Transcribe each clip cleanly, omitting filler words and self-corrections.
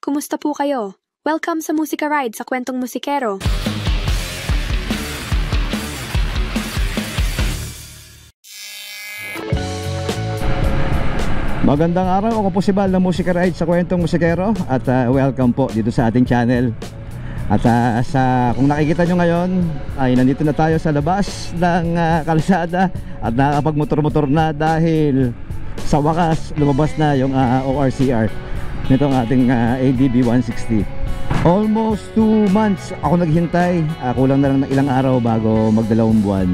kumusta po kayo? Welcome sa Musika Ride sa Kwentong Musikero. Magandang araw, ako po si Bal ng Musika Ride sa Kwentong Musikero at welcome po dito sa ating channel. At kung nakikita nyo ngayon ay nandito na tayo sa labas ng kalsada at nakakapag-motor-motor na dahil sa wakas lumabas na yung ORCR nitong ating ADB 160. Almost 2 months ako naghintay, kulang na lang ng ilang araw bago magdalawang buwan.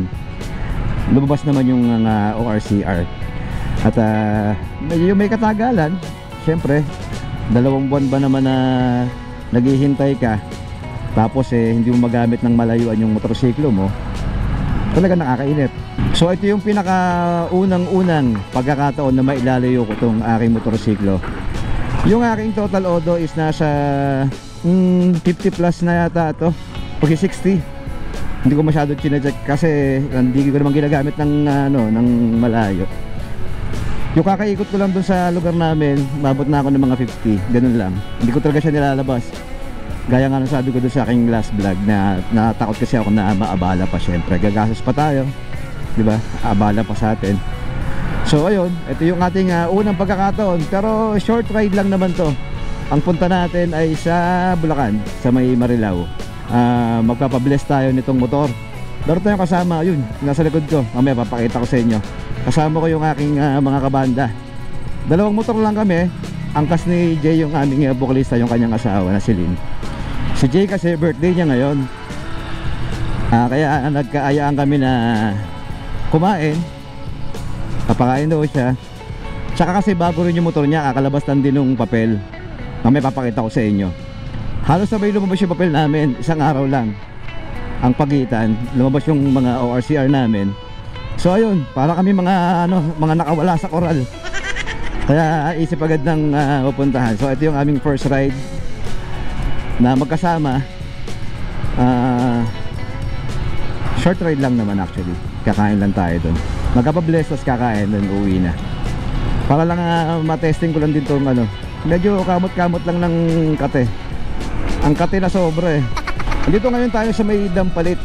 Lumabas naman yung ORCR. At medyo may katagalan. Siyempre, 2 buwan ba naman na naghihintay ka, tapos hindi mo magamit ng malayuan yung motorsiklo mo, talaga nakakainip. So ito yung pinaka-unang pagkakataon na mailalayo ko itong aking motorsiklo. Yung aking total odo is nasa 50 plus na yata ito, okay 60. Hindi ko masyado chinecheck kasi hindi ko naman ginagamit ng malayo. Yung kakaikot ko lang dun sa lugar namin, mabot na ako ng mga 50, ganun lang. Hindi ko talaga siya nilalabas. Gaya nga sabi ko dun sa aking last vlog na natakot kasi ako na maabala pa. Syempre gagastos pa tayo, di ba? Abala pa sa atin. So ayun, ito yung ating unang pagkakataon. Pero short ride lang naman to. Ang punta natin ay sa Bulacan, sa may Marilao. Magpapabless tayo nitong motor. Daro tayong kasama, yun, nasa likod ko. Mamaya papakita ko sa inyo. Kasama ko yung aking mga kabanda. 2 motor lang kami. Angkas ni Jay yung aming vocalista, yung kanyang asawa na si Lynn. Si Jay kasi birthday niya ngayon, kaya nagkaayaan kami na kumain. Papakain daw siya. Tsaka kasi bago rin yung motor niya, kakalabas lang din ng papel. Mamaya papakita ko sa inyo. Halos sabay lumabas yung papel namin, isang araw lang ang pagitan, lumabas yung mga ORCR namin. So ayun, para kami mga nakawala sa koral. Kaya isip agad ng pupuntahan. So ito yung aming first ride na magkasama. Short ride lang naman actually. Kakain lang tayo doon. Magkapabless, tapos kakain doon, uwi na. Para lang matesting ko lang din itong medyo kamot-kamot lang ng kate. Ang kate na sobra eh. Dito ngayon tayo sa may Dampalit.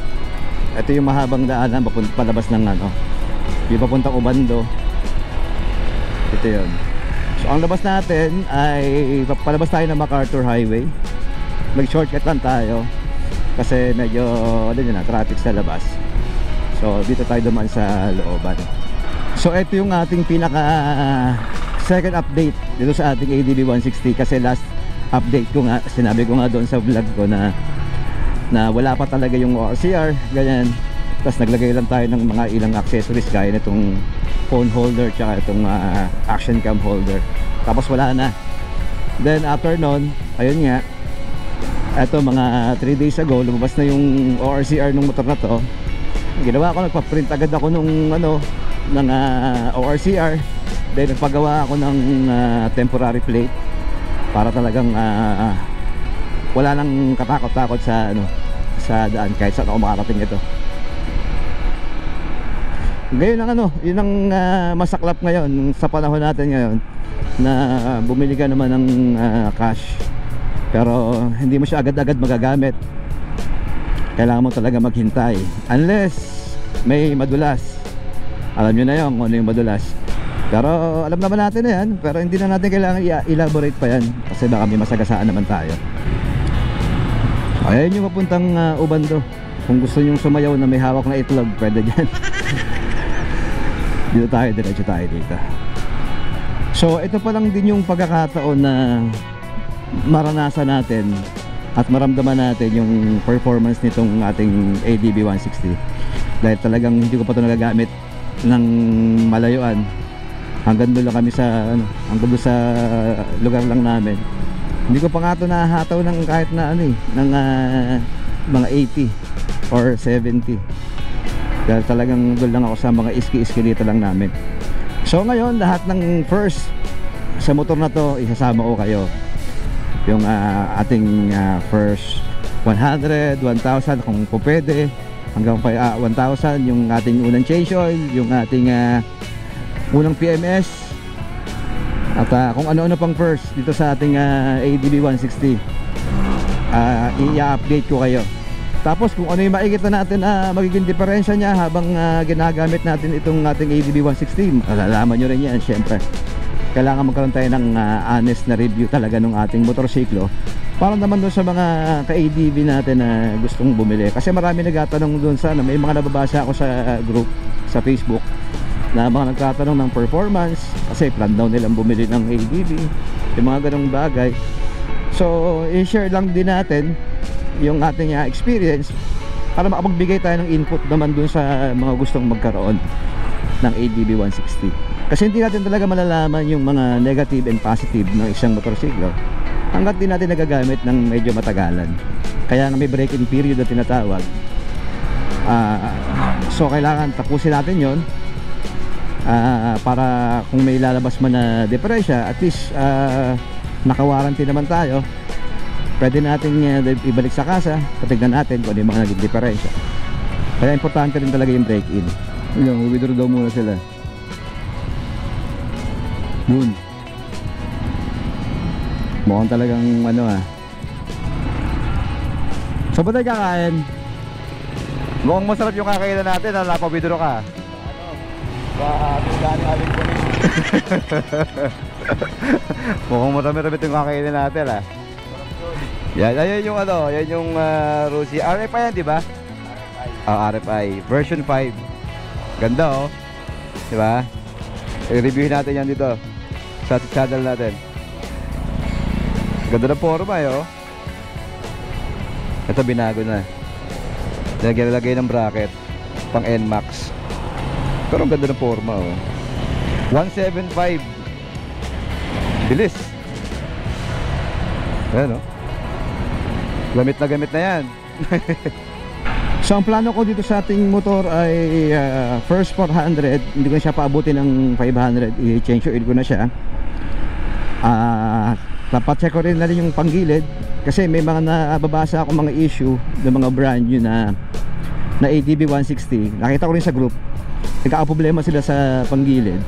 Ito yung mahabang daanan palabas ng yung papuntang Ubando. Ito yun. So ang labas natin ay palabas tayo ng MacArthur Highway. Mag-shortcut lang tayo kasi medyo traffic sa labas. So dito tayo dumaan sa looban. So ito yung ating pinaka second update dito sa ating ADB 160. Kasi last update ko nga, sinabi ko nga doon sa vlog ko na wala pa talaga yung ORCR, ganyan. Tapos naglagay lang tayo ng mga ilang accessories gaya nitong phone holder tsaka itong action cam holder. Tapos wala na. Then after nun, ayun nga, eto mga 3 days ago lumabas na yung ORCR ng motor na to. Ginawa ko, nagpa-print agad ako ng ORCR. Then nagpagawa ako ng temporary plate para talagang wala nang katakot-takot sa daan kahit saan ako makarating ito. Ngayon yun ang masaklap ngayon sa panahon natin ngayon na bumili ka naman ng cash pero hindi mo siya agad-agad magagamit. Kailangan mo talaga maghintay unless may madulas. Alam nyo na yun kung ano yung madulas, pero alam naman natin na yan, pero hindi na natin kailangan i-elaborate pa yan kasi baka may masagasaan naman tayo. Ayan yung papuntang Ubando. Kung gusto nyong sumayaw na may hawak na itlog, pwede dyan. Dito tayo, diretso tayo dito. So ito pa lang din yung pagkakataon na maranasan natin at maramdaman natin yung performance nitong ating ADB 160. Dahil talagang hindi ko pa ito nagagamit ng malayuan. Hanggang doon lang kami hanggang doon sa lugar lang namin. Hindi ko pa nga ito nahataw ng kahit na ng mga 80 or 70. Dahil talagang doon lang ako sa mga iski-iski dito lang namin. So ngayon, lahat ng first sa motor na to, isasama ko kayo. Yung ating first 100, 1,000 kung po pwede, hanggang 1,000 yung ating unang change oil, yung ating unang PMS, At kung ano-ano pang first dito sa ating ADB 160, i-update ko kayo. Tapos kung ano yung makikita natin magiging diferensya niya habang ginagamit natin itong ating ADB 160, malalaman nyo rin yan. Syempre kailangan magkaroon tayo ng honest na review talaga ng ating motorsiklo, para naman doon sa mga ka-ADB natin na gustong bumili. Kasi marami nagtatanong doon may mga nababasa ako sa group sa Facebook na mga nagtatanong ng performance, kasi plan daw nilang bumili ng ADB, yung mga ganong bagay. So i-share lang din natin yung ating experience para makapagbigay tayo ng input naman dun sa mga gustong magkaroon ng ADB 160. Kasi hindi natin talaga malalaman yung mga negative and positive ng isang motorsiklo hanggat di natin nagagamit ng medyo matagalan. Kaya nga may break-in period na tinatawag. So kailangan tapusin natin yon para kung may lalabas man na diferensya, at least naka-warranty naman tayo. Pwede natin ibalik sa kasa, patignan natin kung ano yung mga naging diferensya. Kaya importante rin talaga yung break-in. Withdraw daw muna sila. Yun. Mukhang talagang So ba tayo kakain? Mukhang masarap yung kakainan natin. Napabidro ka. Aling ko mukhang marami-rami yung kakainin natin Yan, ayan yung yan yung Rusi. RFI yan, di ba? RFI version 5. Ganda di ba? I-reviewin natin yan dito sa channel natin. Ganda ng forma Ito binago na. Lagay ng bracket pang NMAX. Pero ang ganda ng forma 175. Bilis. Ayan gamit na yan. So ang plano ko dito sa ating motor ay first 400, hindi ko na siya paabutin ng 500, i-change oil ko na siya. Check ko rin na rin yung panggilid, kasi may mga nababasa ako mga issue ng mga brand new na ADB 160. Nakita ko rin sa group, nagkakaproblema sila sa panggilid.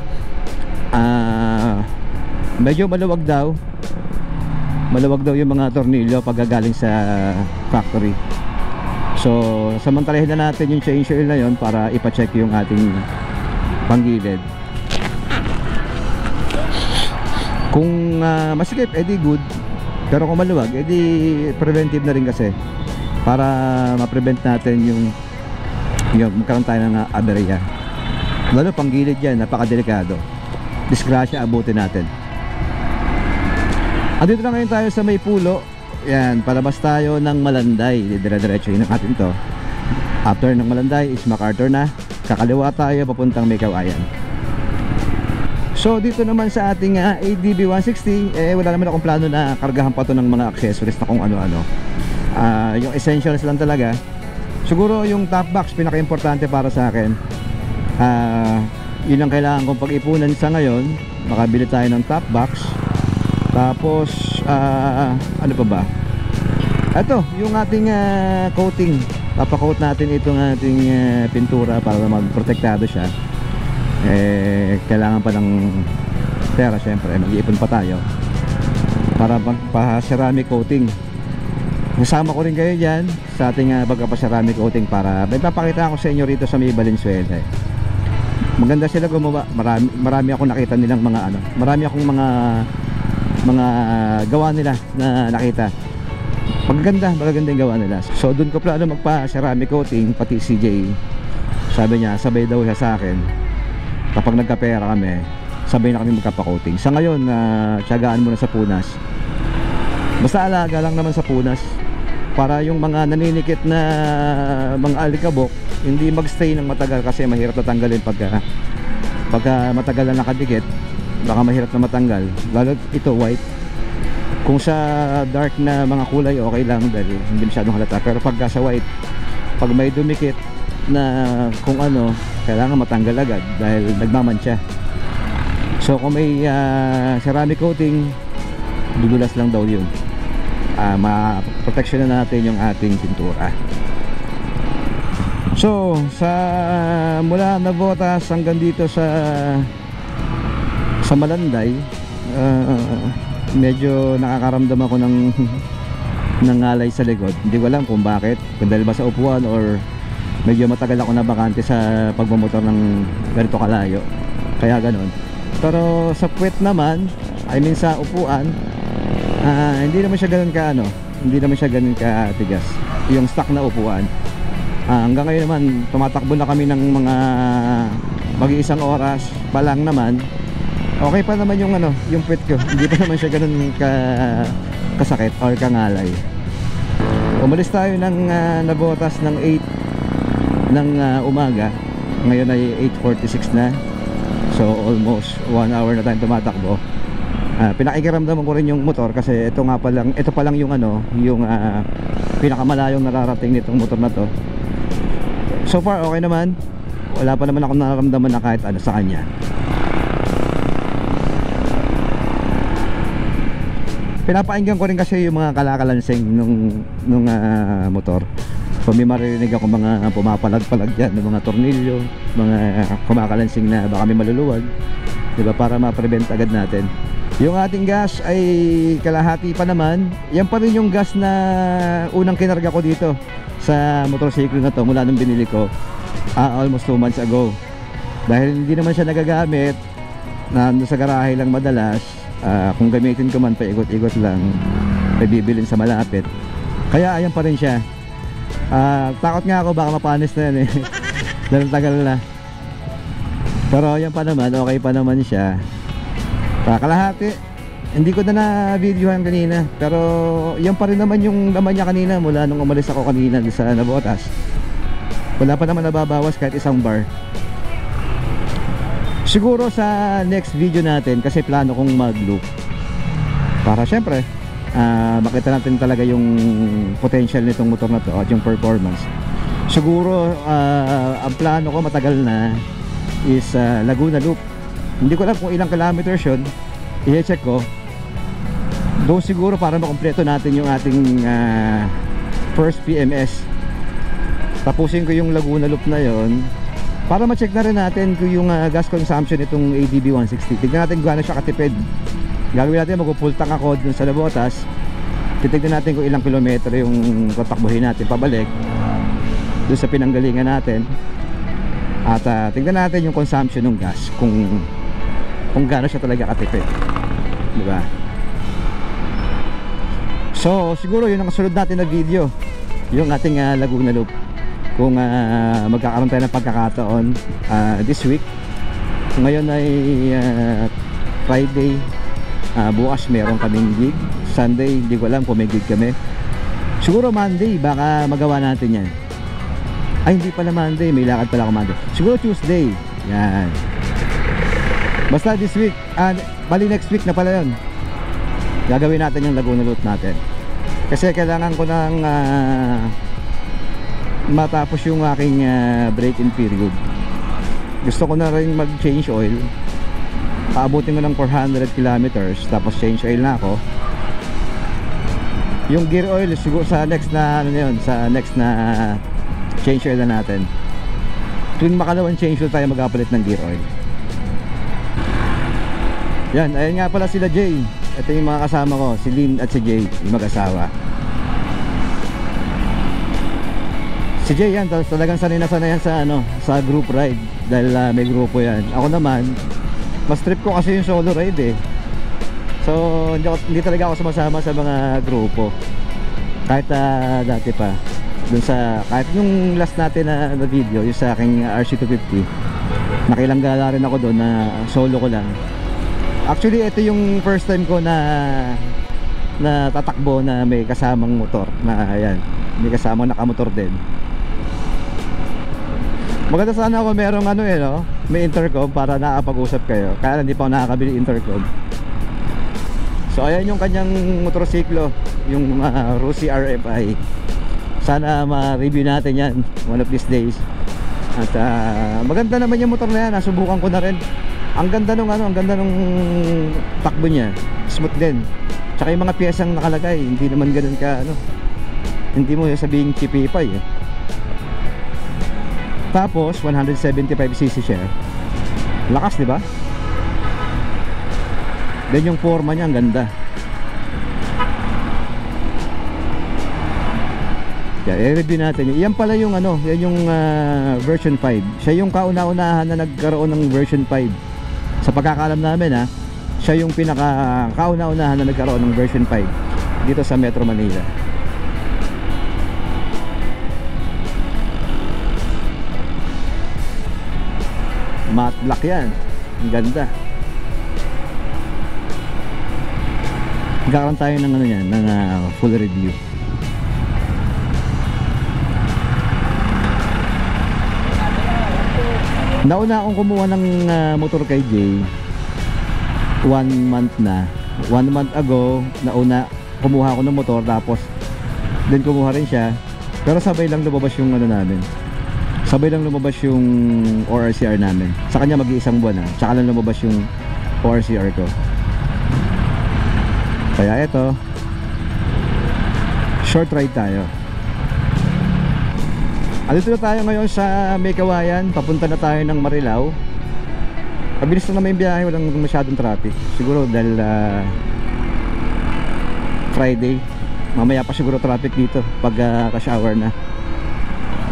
Medyo maluwag daw yung mga tornilyo pag galing sa factory. So samantalahin na natin yung change oil na yon para ipacheck yung ating panggilid. Kung masikip, edi good. Pero kung maluwag, edi preventive na rin, kasi para ma-prevent natin yung magkaroon tayo ng aberya. Lalo panggilid yan, napakadelikado. Disgrasya abutin natin. Andito na ngayon tayo sa May Pulo. Yan, palabas tayo ng Malanday. Dire-diretso natin to. After ng Malanday is MacArthur na. Kakaliwa tayo papuntang May Kawayan. So dito naman sa ating ADB 160, wala naman akong plano na kargahan pa to ng mga accessories na kung ano-ano. Yung essentials lang talaga. Siguro yung top box pinaka-importante para sa akin. Yun ang kailangan kong pag-ipunan sa ngayon. Makabili tayo ng top box. Tapos ano pa ba? Ito, yung ating coating. Papakoat natin itong ating pintura para magprotektado siya. Kailangan pa ng pera, syempre. Mag-iipon pa tayo para magpa-ceramic coating. Kasama ko rin kayo dyan sa ating pagpapa-ceramic coating para may papakita ako sa inyo rito sa May Valenzuela. Maganda sila gumawa. Marami akong nakita nilang mga marami akong mga gawa nila na nakita. Magaganda yung gawa nila. So doon ko plano magpa-ceramic coating, pati CJ. Sabi niya, sabay daw siya sa akin. Kapag nagkapera kami, sabay na kami magkapa-coating. Sa ngayon, tiyagaan muna sa punas. Basta alaga lang naman sa punas para yung mga naninikit na mga alikabok hindi magstay ng matagal, kasi mahirap na tanggalin pagka matagal na nakadikit. Baka mahirap na matanggal, lalo ito white. Kung sa dark na mga kulay okay lang dahil hindi masyadong halata, pero pagka sa white, pag may dumikit na kung kailangan matanggal agad dahil nagmamantsa. So kung may ceramic coating, dudulas lang daw yun. Ma-protection na natin yung ating pintura. So mula Navotas hanggang dito sa Malanday, medyo nakakaramdam ako ng nangalay sa likod. Hindi ko alam kung bakit, kung dahil ba sa upuan or medyo matagal ako na bakante sa pagmamotor ng ganito kalayo, kaya ganon. Pero sa puwet naman, I mean sa upuan, hindi naman siya ganun ka hindi naman siya ganun ka tigas yung stock na upuan. Hanggang ngayon naman tumatakbo na kami ng mga mag-iisang oras pa lang naman, okay pa naman yung yung puwet ko, hindi pa naman siya ganun kasakit or kangalay. Umalis tayo ng Navotas ng 8 ng umaga. Ngayon ay 8:46 na. So almost 1 hour na tayong tumatakbo. Pinakikiramdaman ko rin yung motor kasi ito pa lang yung yung pinakamalayong nararating nitong motor na to. So far okay naman. Wala pa naman ako nararamdaman na kahit sa kanya. Pinapakinggan ko rin kasi yung mga kalakalansing nung motor. Kung may maririnig ako mga pumapalag-palag dyan ng mga tornilyo, mga kumakalansing na baka may maluluwag, diba, para ma-prevent agad natin. Yung ating gas ay kalahati pa naman. Yan pa rin yung gas na unang kinarga ko dito sa motorsiklo na to mula nung binili ko almost 2 months ago. Dahil hindi naman siya nagagamit, nandun sa garahe lang madalas, kung gamitin ko man paikot-ikot lang, may bibilin sa malapit, kaya ayan pa rin siya. Takot nga ako baka mapanis na yan dahil tagal na. Pero yan pa naman, okay pa naman siya. Kalahati, hindi ko na videohan kanina, pero yan pa rin naman yung laman niya kanina mula nung umalis ako kanina sa Navotas. Wala pa naman nababawas kahit isang bar. Siguro sa next video natin, kasi plano kong mag-loop para syempre makita natin talaga yung potential nitong motor na to at yung performance. Siguro ang plano ko matagal na is Laguna Loop. Hindi ko alam kung ilang kilometers yun, i-check ko. Doon siguro para makumpleto natin yung ating first PMS. Tapusin ko yung Laguna Loop na yon para ma-check na rin natin kung yung gas consumption itong ADB 160. Tignan natin kung gaano siya katipid. Gagawin natin, mag-full tank ako dun sa Navotas. Titignan natin kung ilang kilometro yung tatakbuhin natin pabalik dun sa pinanggalingan natin. At tignan natin yung consumption ng gas, kung gaano siya talaga katipid, diba? So siguro yun ang kasunod natin na video, yung ating Laguna Loop. Kung magkakaroon tayo ng pagkakataon this week. Ngayon ay Friday, bukas meron kaming gig. Sunday hindi ko alam kung may gig kami. Siguro Monday baka magawa natin yan. Ay hindi pala Monday, may lakad pala ako Monday. Siguro Tuesday. Yan. Basta this week, bali next week na pala yun, gagawin natin yung Laguna Loop natin. Kasi kailangan ko ng matapos yung aking break-in period. Gusto ko na rin mag-change oil. Paabutin ko ng 400 kilometers, tapos change oil na ako. Yung gear oil siguro sa next na sa next na change oil na natin. Tuwing makalawang change oil tayo magpapalit ng gear oil. Yan, ayun nga pala sila Jay. Ito yung mga kasama ko, si Lynn at si Jay, yung mag-asawa. Si Jay yan, talagang sanay na sanay yan sa group ride. Dahil may grupo yan. Ako naman, mas trip ko kasi yung solo ride eh. So hindi talaga ako sumasama sa mga grupo. Kahit dati pa kahit yung last natin na video, yung sa aking RC250, nakilanggala rin ako doon na solo ko lang. Actually ito yung first time ko na tatakbo na may kasamang motor, na ayan, may kasamang nakamotor din. Maganda sana ako merong may intercom para nakapag-usap kayo. Kaya hindi pa ako nakakabili intercom. So ayan yung kanyang motorsiklo, yung Rusi RFI. Sana ma-review natin yan one of these days. At maganda naman yung motor na yan, nasubukan ko na rin. Ang ganda nung takbo niya, smooth din. Tsaka yung mga piyesang nakalagay, hindi naman ganoon ka hindi mo sabihin chipipay eh. Tapos 175cc siya. Lakas, di ba? Then yung forma niya ang ganda. Yan, i-review natin. Yan pala yung ano, yan yung version 5. Siya yung kauna-unahan na nagkaroon ng version 5. Sa pagkakalam namin ha, siya yung pinaka kauna-unahan na nagkaroon ng version 5 dito sa Metro Manila. Matte black yan. Ang ganda. Magkakaroon tayo ng ano yan, ng full review. Nauna akong kumuha ng motor kay Jay 1 month na. 1 month ago nauna kumuha ako ng motor, tapos then kumuha rin siya. Pero sabay lang lumabas yung ano namin, sabay lang lumabas yung ORCR namin. Sa kanya mag-iisang buwan na, tsaka lang lumabas yung ORCR ko. Kaya ito, short ride tayo. Andito na tayo ngayon sa May Kawayan. Papunta na tayo ng Marilao. Mabilis na naman yung biyahe, walang masyadong traffic. Siguro dahil Friday. Mamaya pa siguro traffic dito pag ka-shower na.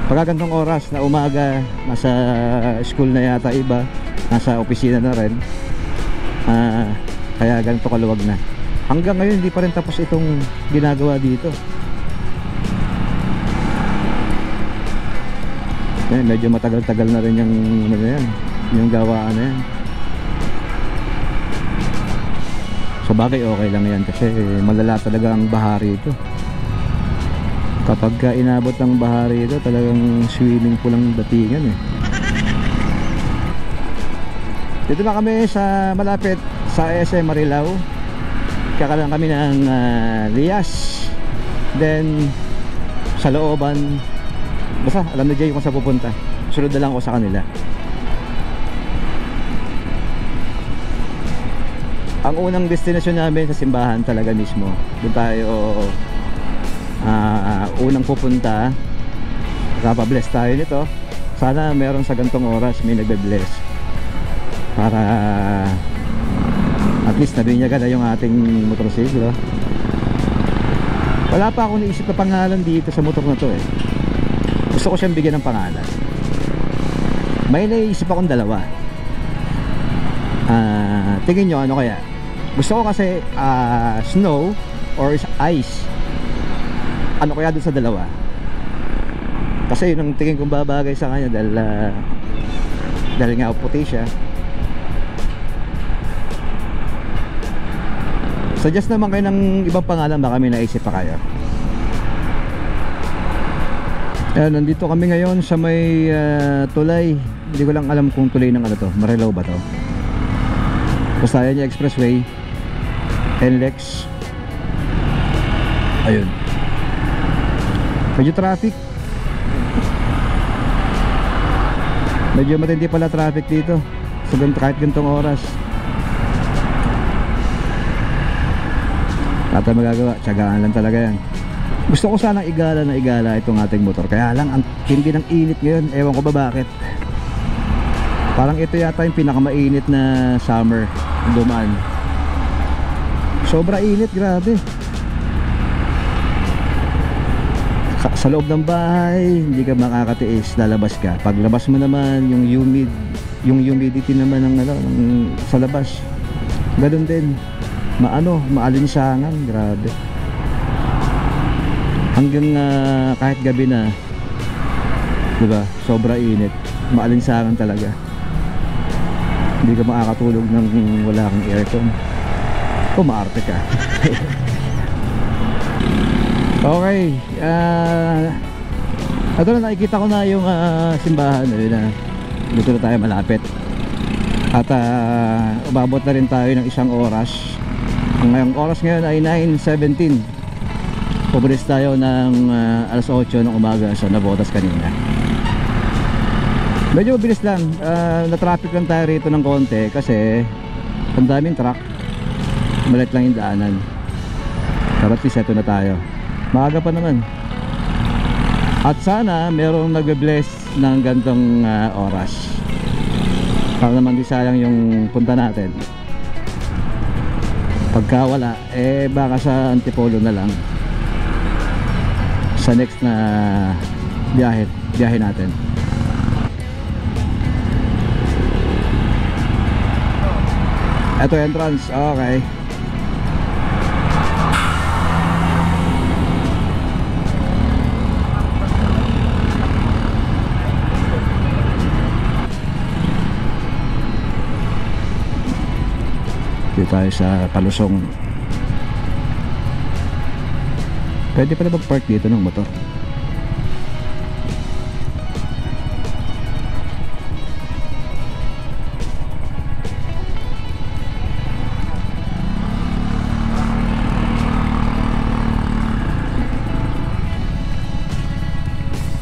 Pagka gantong oras na umaga, nasa school na yata iba, nasa opisina na rin, kaya ganito kaluwag na. Hanggang ngayon hindi pa rin tapos itong ginagawa dito. Yan, medyo matagal-tagal na rin yung ano na yan, yung gawaan na yan. Sa bagay okay lang yan kasi malala talaga ang bahari ito. Kapag inabot ang bahari ito, talagang swimming pool ang datingan eh. Dito na kami sa malapit sa SM Marilao. Kakalang kami ng Lias. Then sa looban, basta alam na Jay kung saan pupunta. Sunod na lang ako sa kanila. Ang unang destinasyon namin sa simbahan talaga mismo. Doon tayo unang pupunta. Nakapabless tayo nito. Sana meron sa gantong oras may nagbe-bless para at least nabinyagan na yung ating motorsiklo. Wala pa akong naisip na pangalan dito sa motor na to eh. Gusto ko siyang bigyan ng pangalan. May naisip akong dalawa. Tingin nyo ano kaya? Gusto ko kasi snow or ice. Ano kaya dun sa dalawa? Kasi yun ang tingin kong babagay sa kanya dahil nga puti siya. Suggest naman kayo ng ibang pangalan, baka may naisip pa kayo. Nandito kami ngayon sa may tulay. Hindi ko lang alam kung tulay ng ano to, Marilao ba to? Basta yan yung expressway NLEX. Ayun, medyo traffic. Medyo matindi pala traffic dito so, kahit gantong oras. At magagawa, tiyagaan lang talaga yan. Gusto ko sanang igala na igala itong ating motor. Kaya lang, ang hindi ng init ngayon. Ewan ko ba bakit. Parang ito yata yung pinakamainit na summer dumaan. Sobra init, grabe. Sa loob ng bahay, hindi ka makakatiis, lalabas ka. Paglabas mo naman, yung humidity naman ng, sa labas. Ganun din. Maalinsangan, grabe. Hanggang kahit gabi na, diba, sobra init, maalinsangan talaga. Hindi ka makakatulog nang wala kang aircon. O maarte ka. Okay, ito na, nakikita ko na yung simbahan. Dito na tayo malapit. At umabot na rin tayo ng 1 oras. Ang ngayong oras ngayon ay 9:17. Pumalis tayo ng alas 8 ng umaga sa Navotas kanina. Medyo mabilis lang. Na-traffic lang tayo rito ng konti kasi ang daming truck. Malit lang yung daanan. Pero at least ito na tayo. Maaga pa naman. At sana merong nagbe-bless ng gantong oras para naman di sayang yung punta natin. Pagka wala, baka sa Antipolo na lang sa next na biyahe natin. Ito entrance, okay. Dito tayo sa palusong. Pwede pala mag-park dito ng motor.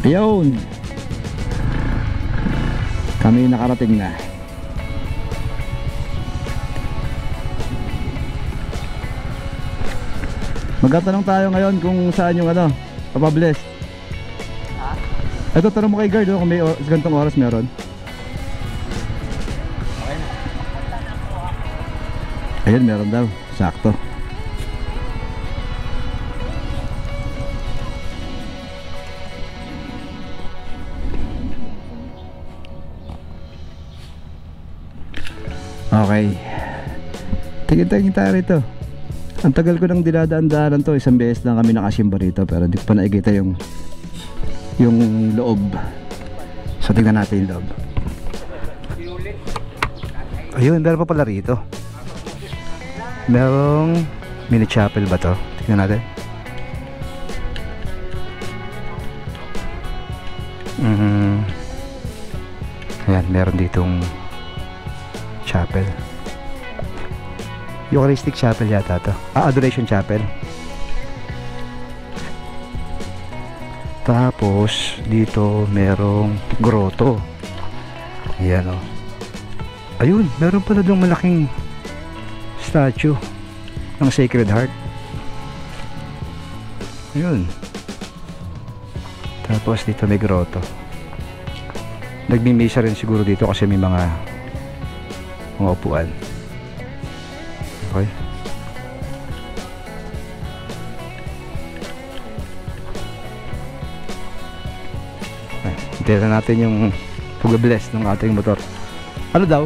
Ayun, kami nakarating na. Magtatanong tayo ngayon kung saan yung papabless. Ito, tanong mo kay guard kung may gantong oras meron. Ayun, meron daw, sakto. Okay, tingin tayo rito. Ang tagal ko nang dinadaan-daanan to. Isang beses lang kami nakasimba rito, pero hindi ko pa nakikita yung loob. So tingnan natin yung loob. Ayun, meron pa pala rito. Merong mini chapel ba to? Tingnan natin. Ayan, meron ditong chapel. Eucharistic Chapel yata to. Adoration Chapel. Tapos dito merong grotto. Ayan o. Ayun, meron pala doong malaking statue ng Sacred Heart. Ayun. Tapos dito may grotto. Nagmimisa rin siguro dito kasi may mga upuan. Okay. Hintayin natin yung pag-bless ng ating motor. Ano daw?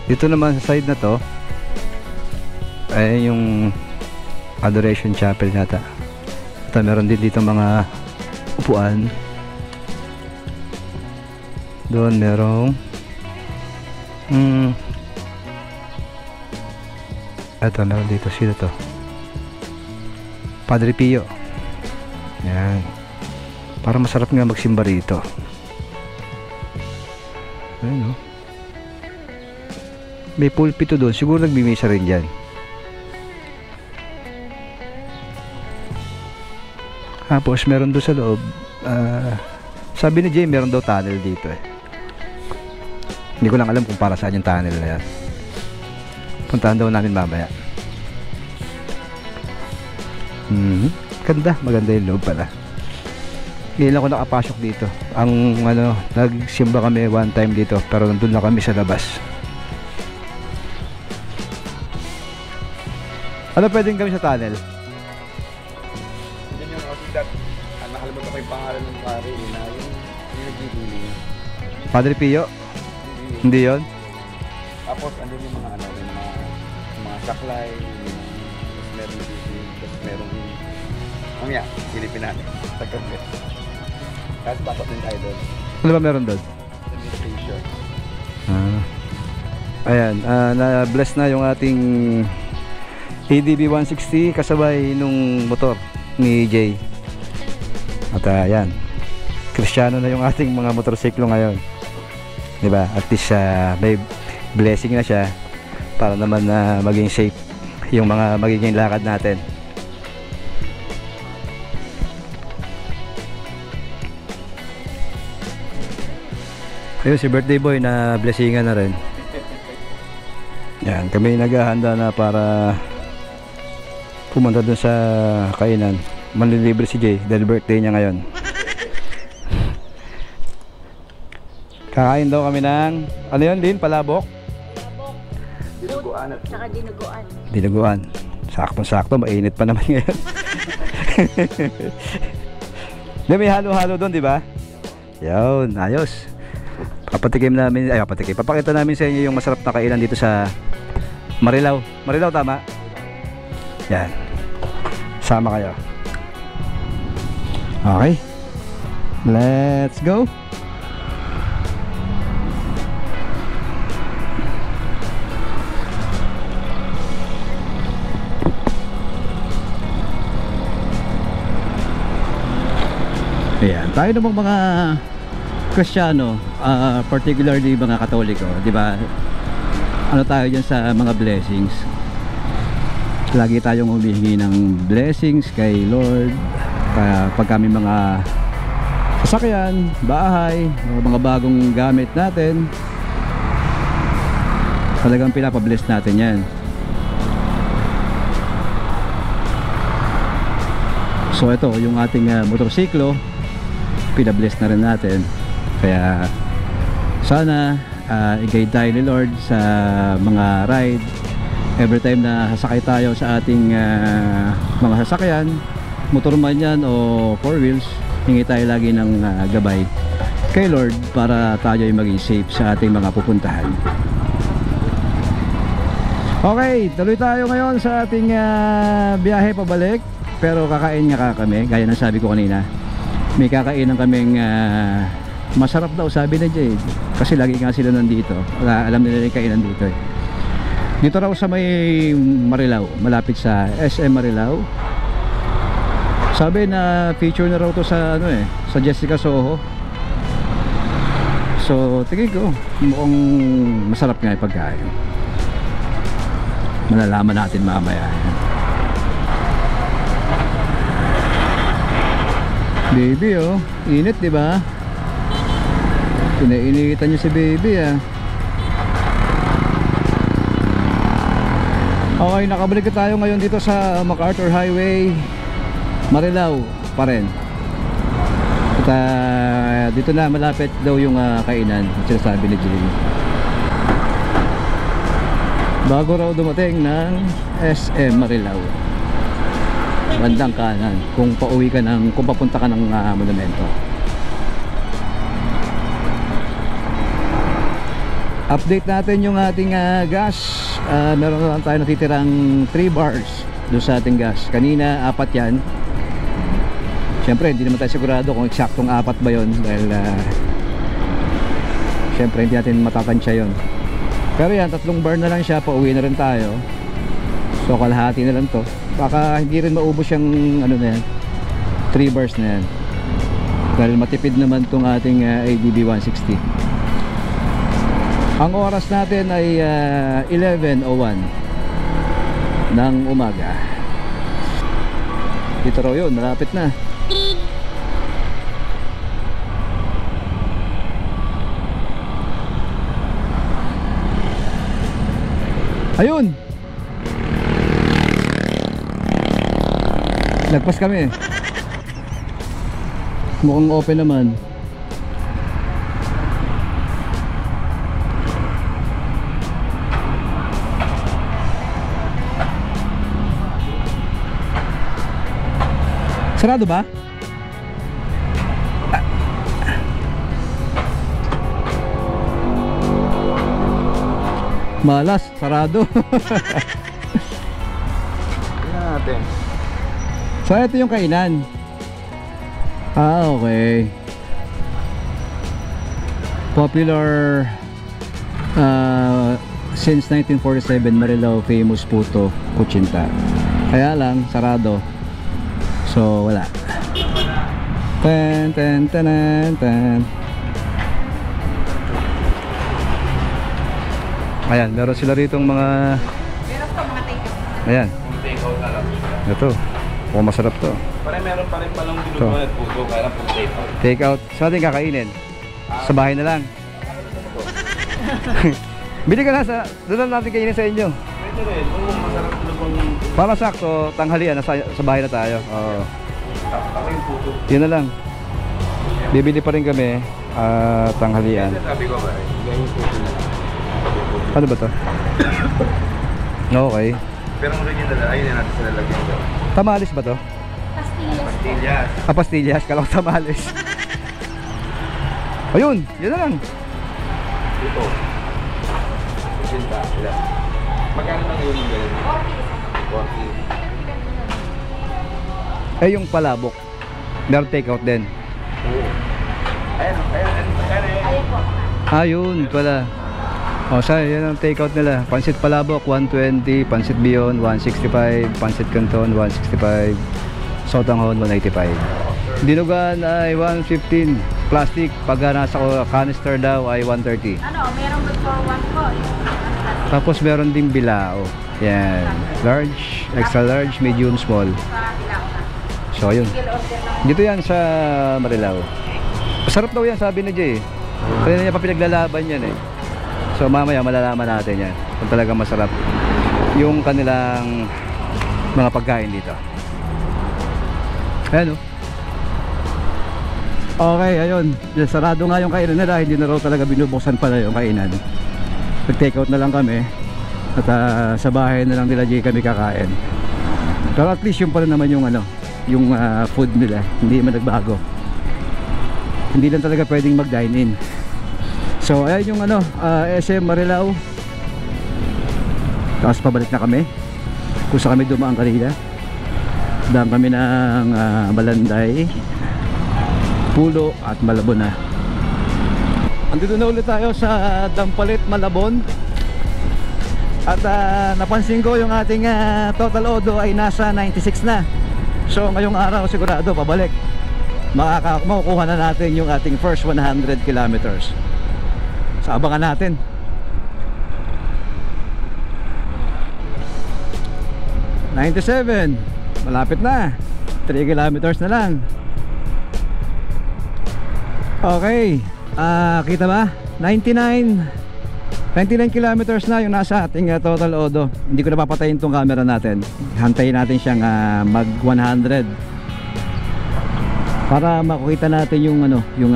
Dito naman sa side na to ay yung Adoration Chapel yata. Ito, meron din dito mga upuan. Doon merong eto, meron dito. Sino to? Padre Pio. Yan. Para masarap nga magsimba rito. Ayun, no? May pulpito doon. Siguro nagbimisa rin dyan. Tapos meron doon sa loob, sabi ni Jay meron daw tunnel dito eh. Hindi ko lang alam kung para saan yung tunnel na yan. Puntahan daw namin mamaya. Ganda, maganda yung loob pala. Ngayon lang ako nakapasok dito. Ang nagsimba kami one time dito, pero nandun na kami sa labas. Ano pwedeng gawin sa tunnel? Yan yung nakalimutan ko yung pangalan ng pare na yung nag-healing. Padre Pio? Hindi yon. Tapos andun yung mga mga saklay, meron dito, tapos meron yung mamaya, silipin natin sa gabi. Kahit bakit din tayo doon. Ano ba meron doon? Meditation. Ayan, na-bless na yung ating ADB 160 kasabay nung motor ni Jay. At ayan, Kristiyano na yung ating mga motorsiklo ngayon. Diba? At least may blessing na siya para naman na maging safe yung mga magiging lakad natin. Ayun, si birthday boy na blessingan na rin. Yan, kami naghahanda na para pumunta dun sa kainan. Manlilibre si Jay dahil birthday niya ngayon. Kakain daw kami ng, ano yun din, palabok? Dinuguan at Saka dinuguan. Dinuguan. Saktong-sakto, mainit pa naman ngayon. Di, may halo-halo doon, di ba? Yun, ayos. Papatikim namin, papakita namin sa inyo yung masarap na kainan dito sa Marilao. Marilao, tama? Yan. Sama kayo. Okay. Let's go. Ayan, tayo namang mga Kristiyano, particularly mga Katoliko, di ba? Ano tayo dyan sa mga blessings? Lagi tayong humihingi ng blessings kay Lord pag kami mga sasakyan, bahay, mga bagong gamit natin. Talagang pinapabless natin yan. So ito, yung ating motorsiklo, pinabless na rin natin. Kaya sana i-guide tayo ni Lord sa mga ride. Every time na sasakay tayo sa ating mga sasakyan, motor man yan o four wheels, hingi tayo lagi ng gabay kay Lord para tayo ay maging safe sa ating mga pupuntahan. Okay, tuloy tayo ngayon sa ating biyahe pabalik. Pero kakain nga kami, gaya ng sabi ko kanina. May kakainan kaming masarap daw, sabi na Jade, kasi lagi nga sila nandito. Alam nila yung kainan dito eh. Dito raw sa may Marilao, malapit sa SM Marilao. Sabi na feature na raw to sa ano eh, sa Jessica Soho. So tingin ko mukhang masarap nga yung pagkain. Malalaman natin mamaya. Baby oh, init di ba? Pinainitan niyo si baby ah. Okay, nakabalik tayo ngayon dito sa MacArthur Highway, Marilao pa rin. At dito na malapit daw yung kainan, sinasabi ni Jay. Bago raw dumating ng SM Marilao, bandang kanan kung pauwi ka ng, kung papunta ka ng monumento. Update natin yung ating gas. Meron lang tayo natitirang 3 bars doon sa ating gas. Kanina 4 yan. Siyempre hindi naman tayo sigurado kung eksaktong 4 ba yun, dahil siyempre hindi natin matatansya yun. Pero yan, 3 bar na lang siya, pauwi na rin tayo. So kalahati na lang to. Baka hindi rin maubos yung ano na yan, 3 bars na yan, dahil matipid naman tong ating ADB 160. Ang oras natin ay 11:01 ng umaga. Dito raw yun, malapit na. Ayun, nagpas kami. Mukhang open naman. Sarado ba? Malas, sarado. Tingnan natin. So ito yung kainan. Okay. Popular since 1947, Marilao famous puto kutsinta. Kaya lang sarado. So wala. Ten ten ten ten. Ayan, meron sila ritong mga. Meron po mga take-out. Ayan. Kung take out na lang. Ito. Oh, masarap to. Pare meron pa rin palang dinuguan at puto, kaya lang pong take out. Take out. Sa ating kakainin. Sa bahay na lang. Bili ka na sa, doon lang natin kainin sa inyo. Pwede rin, kung masarap lubang Para sakto, tanghalian, sa bahay na tayo. Oo. ako yung puto. Yun na lang. Kaya Bibili pa rin kami tanghalian. Sabi ko ba, ganyan po sila. Ano ba to? Okay. Pero ang ganyan na ayun na natin sila lagyan ko. Tamales ba to? Pastillas. Pastillas. Pastillas, kala ko tamales. Ayun, yan na lang. Ito. Sinta. Sila. Magkano lang yun yung ganyan? 40. Eh yung palabok. Meron takeout din. Oo. Ayan po. Ayun pala. O sa yan ang takeout nila. Pansit palabok 120, pansit bihon 165, pansit canton 165, sotanghon 185. Dinugan ay 115, plastic pag nasa canister daw ay 130. Ano, merong good for one po. Tapos meron ding bilao. Yan. Large, extra large, medium, small. Sa ilaw na. So ayun. Single order lang. Dito yan sa Marilao. Masarap daw yan sabi ni Jay. Kanina niya pa pinaglalaban yan eh. So mamaya malalaman natin yan kung talagang masarap yung kanilang mga pagkain dito. Ayan o. Okay, ayun. Sarado nga yung kainan nila. Hindi na raw talaga binubuksan pala yung kainan. Nag-take out na lang kami. At sa bahay na lang nila Jay kami kakain. Pero at least yung pala naman yung ano, yung food nila. Hindi man nagbago. Hindi lang talaga pwedeng mag-dine in. So ayan yung ano, SM Marilao. Tapos pabalik na kami kung saan kami dumaan kanina. Daan kami ng Malanday, Pulo at Malabon na. Andito na ulit tayo sa Dampalit, Malabon. At napansin ko yung ating total odo ay nasa 96 na. So ngayong araw sigurado pabalik. Makukuha na natin yung ating first 100 kilometers. So abangan natin. $97, malapit na. 3 kilometers na lang. Okay, kita ba? 99 kilometers na yung nasa ating total odo. Hindi ko napapatayin tong camera natin. Hantayin natin siyang mag 100 para makita natin yung ano, yung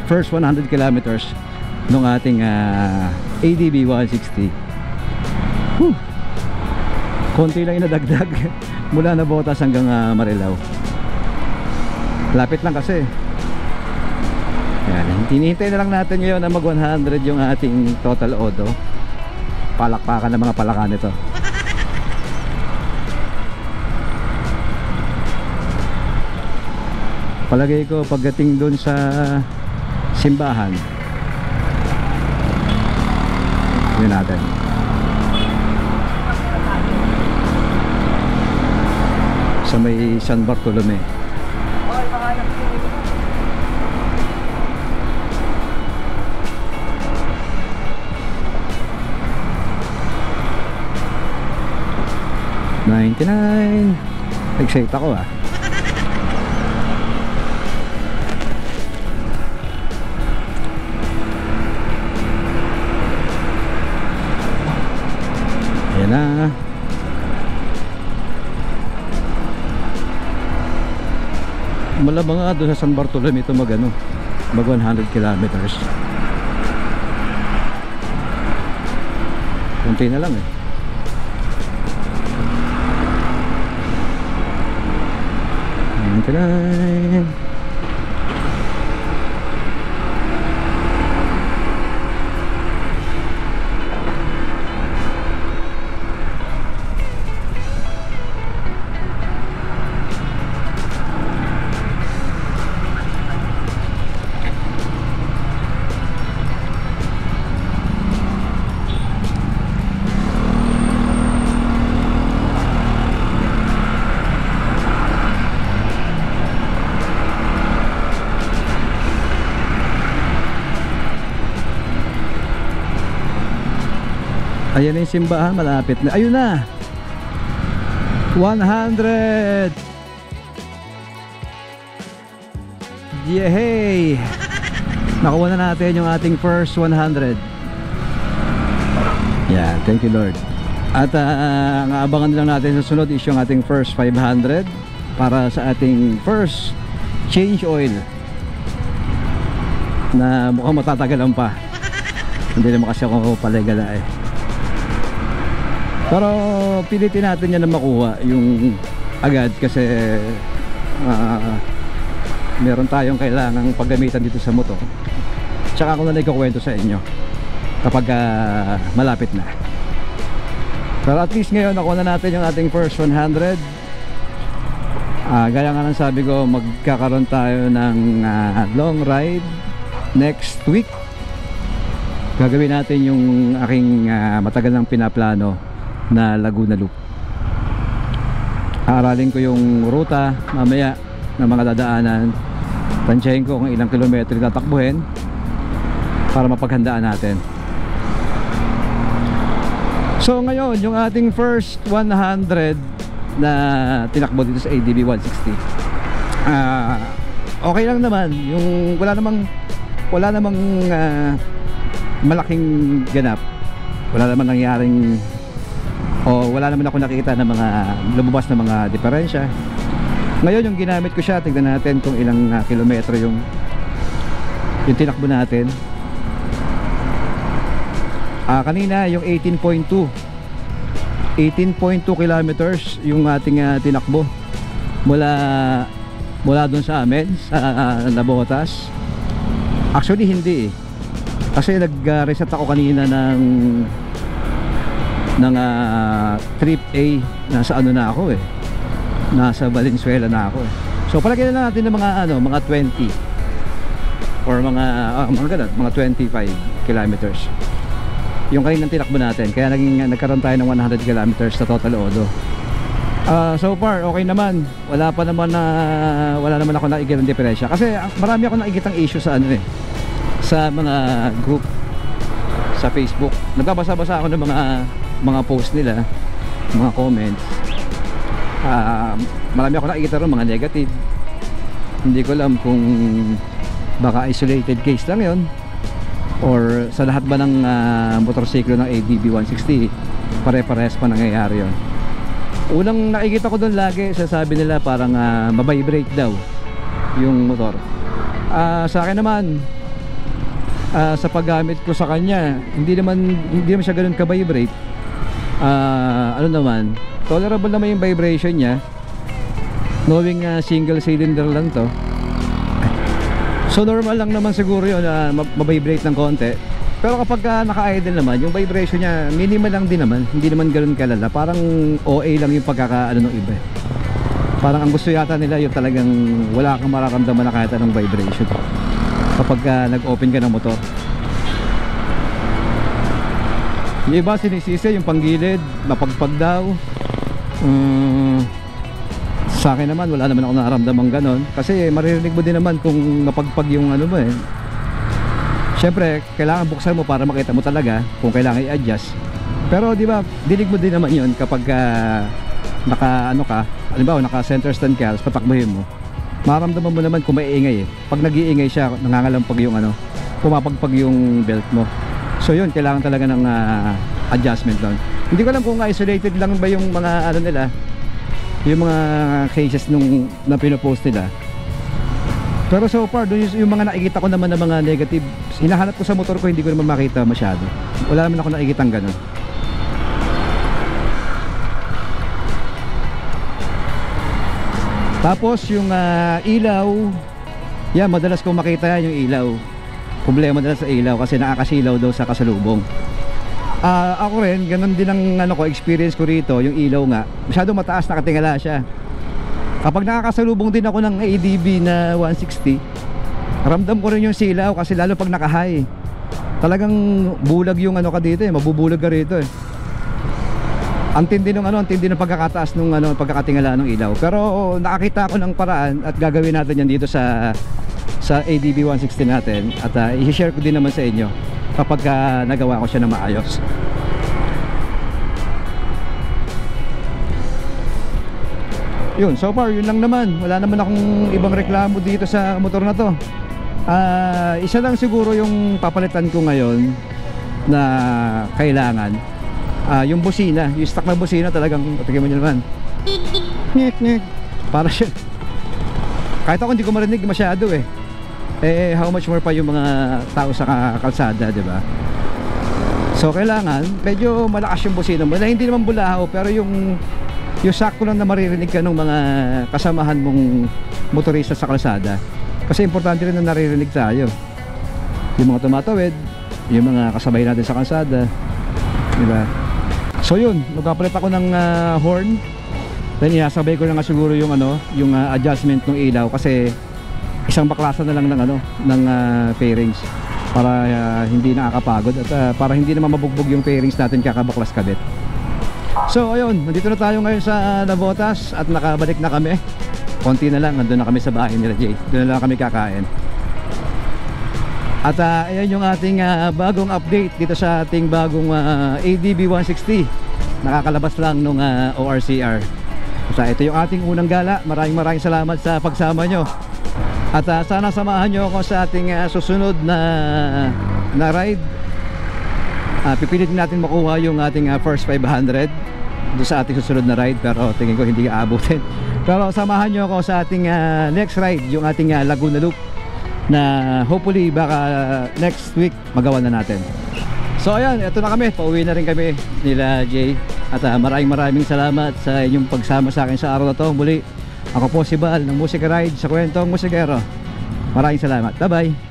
first 100 kilometers ng ating ADB 160. Whew. Konti lang yung nadagdag mula na Botas hanggang Marilao. Lapit lang kasi. Ayan, hinihintay na lang natin ngayon na mag 100 yung ating total odo. Palakpakan ng mga palakan ito. Palagay ko pagdating dun sa simbahan, yun natin. Sa may San Bartolome. $99. Excited ako ah. Ayan na. Malabang nga doon sa San Bartolome ito mag 100 kilometers. Kunti na lang eh. Ayan. Ayan na yung simbahan, malapit na. Ayun na, 100. Yehey! Nakuha na natin yung ating first 100. Yeah, thank you Lord. At ang abangan lang natin sa sunod is yung ating first 500 para sa ating first change oil. na mukhang matatagalan pa. Hindi naman kasi ako palegala eh. Pero pilitin natin yan na makuha yung agad kasi meron tayong kailangang paggamitan dito sa motor. Tsaka ako na ikukwento sa inyo kapag malapit na. Pero at least ngayon nakuha na natin yung ating first 100. Gaya nga ng sabi ko, magkakaroon tayo ng long ride next week. Gagawin natin yung aking matagal nang pinaplano na Laguna Loop. Aaralin ko yung ruta mamaya ng mga dadaanan. Tansyahin ko kung ilang kilometro tatakbuhin para mapaghandaan natin. So ngayon, yung ating first 100 na tinakbo dito sa ADB 160, okay lang naman. Yung wala namang malaking ganap. Wala naman nangyaring wala naman ako nakikita ng mga lumabas na mga diferensya. Ngayon yung ginamit ko siya, tignan natin kung ilang kilometro yung tinakbo natin. Kanina yung 18.2 kilometers yung ating tinakbo mula doon sa amin sa Nabotas. Actually hindi eh, kasi nag-reset ako kanina ng trip A. Nasa ano na ako eh, nasa Valenzuela na ako eh. So palagyan na natin ng mga 20 or mga ganun, mga 25 kilometers yung kaninang tinakbo natin. Kaya nagkaroon tayo ng 100 kilometers sa total odo. So far okay naman. Wala naman ako nakikita ng diferensya kasi marami ako nakikitang issue sa sa mga group sa Facebook. Nagbabasa-basa ako ng mga post nila, mga comments. Marami ako nakikita ron mga negative. Hindi ko alam kung baka isolated case lang yon or sa lahat ba ng motorsiklo ng ADB 160 pare-parehas pa nangyayari yon. Unang nakikita ko doon lagi, sasabi nila parang mabibrate daw yung motor. Sa akin naman, sa paggamit ko sa kanya, hindi naman siya ganoon ka-vibrate. Ano naman, tolerable naman yung vibration niya, knowing single cylinder lang to. So normal lang naman siguro yun na mabibrate ng konti. Pero kapag naka-idle naman, yung vibration niya minimal lang din naman, hindi naman ganoon kalala. Parang OA lang yung pagkakaano ng iba. Parang ang gusto yata nila yung talagang wala kang mararamdaman na kahit anong vibration kapag nag-open ka ng motor. Yung iba sinisisi yung panggilid, mapagpag daw. Sa akin naman wala naman ako nararamdaman ganon, kasi maririnig mo din naman kung mapagpag yung ano mo eh. Siyempre kailangan buksan mo para makita mo talaga kung kailangan i-adjust. Pero di ba dinig mo din naman yun kapag naka halimbawa naka center stand ka, patakbuhin mo, mararamdaman mo naman kung maiingay eh. Pag nag-iingay siya, nangangalampag yung pumapagpag yung belt mo. So yun, kailangan talaga ng adjustment doon. Hindi ko alam kung isolated lang ba yung mga nila, yung mga cases na pinopost nila. Pero so far, doon yung mga nakikita ko naman na mga negative, hinahanap ko sa motor ko, hindi ko naman makita masyado. Wala naman ako nakikitang ganun. Tapos yung ilaw, yan, madalas kong makita yung ilaw. Problema nila sa ilaw kasi nakakasilaw daw sa kasalubong. Ako rin, ganun din ang experience ko rito. Yung ilaw nga, masyado mataas, nakatingala siya. Kapag nakakasalubong din ako ng ADB na 160, ramdam ko rin yung silaw kasi lalo pag naka-high. Talagang bulag yung ka dito eh, mabubulag ka rito eh. Ang tindi ng pagkakataas nung pagkakatingala ng ilaw. Pero nakakita ako ng paraan at gagawin natin yan dito sa ADB 160 natin at i-share ko din naman sa inyo kapag nagawa ko siya na maayos. Yun, so far yun lang naman. Wala naman akong ibang reklamo dito sa motor na to. Isa lang siguro yung papalitan ko ngayon na kailangan, yung busina, yung stock na busina talagang, tingnan mo nyo naman, para siya, kahit ako hindi ko marinig masyado eh. eh how much more pa yung mga tao sa kalsada, di ba? So kailangan medyo malakas yung busina mo, na hindi naman bulahaw, pero yung sakto lang na maririnig ka ng mga kasamahan mong motorista sa kalsada. Kasi importante rin na naririnig tayo, yung mga tumatawid, yung mga kasabay natin sa kalsada, di ba? So yun, magpapalit ako ng horn. Then ihasabay ko na nga siguro yung yung adjustment ng ilaw, kasi isang baklasan na lang ng fairings para hindi nakakapagod at para hindi naman mabugbog yung fairings natin kakabaklas kabit. So ayun, nandito na tayo ngayon sa Navotas at nakabalik na kami. Konti na lang, nandun na kami sa bahay nila Jay. Doon na lang kami kakain. At ayan yung ating bagong update dito sa ating bagong ADB 160. Nakakalabas lang nung ORCR. So ito yung ating unang gala. Maraming salamat sa pagsama nyo. At sana samahan nyo ako sa ating susunod na ride. Pipilitin natin makuha yung ating first 500 doon sa ating susunod na ride, pero tingin ko hindi aabutin. Pero samahan nyo ako sa ating next ride, yung ating Laguna Loop, na hopefully baka next week magawa na natin. So ayan, eto na kami, pauwi na rin kami nila Jay. At maraming salamat sa inyong pagsama sa akin sa araw na to. Muli, ako po si Bal ng Musica Ride sa Kwentong Musikero. Maraming salamat, bye bye.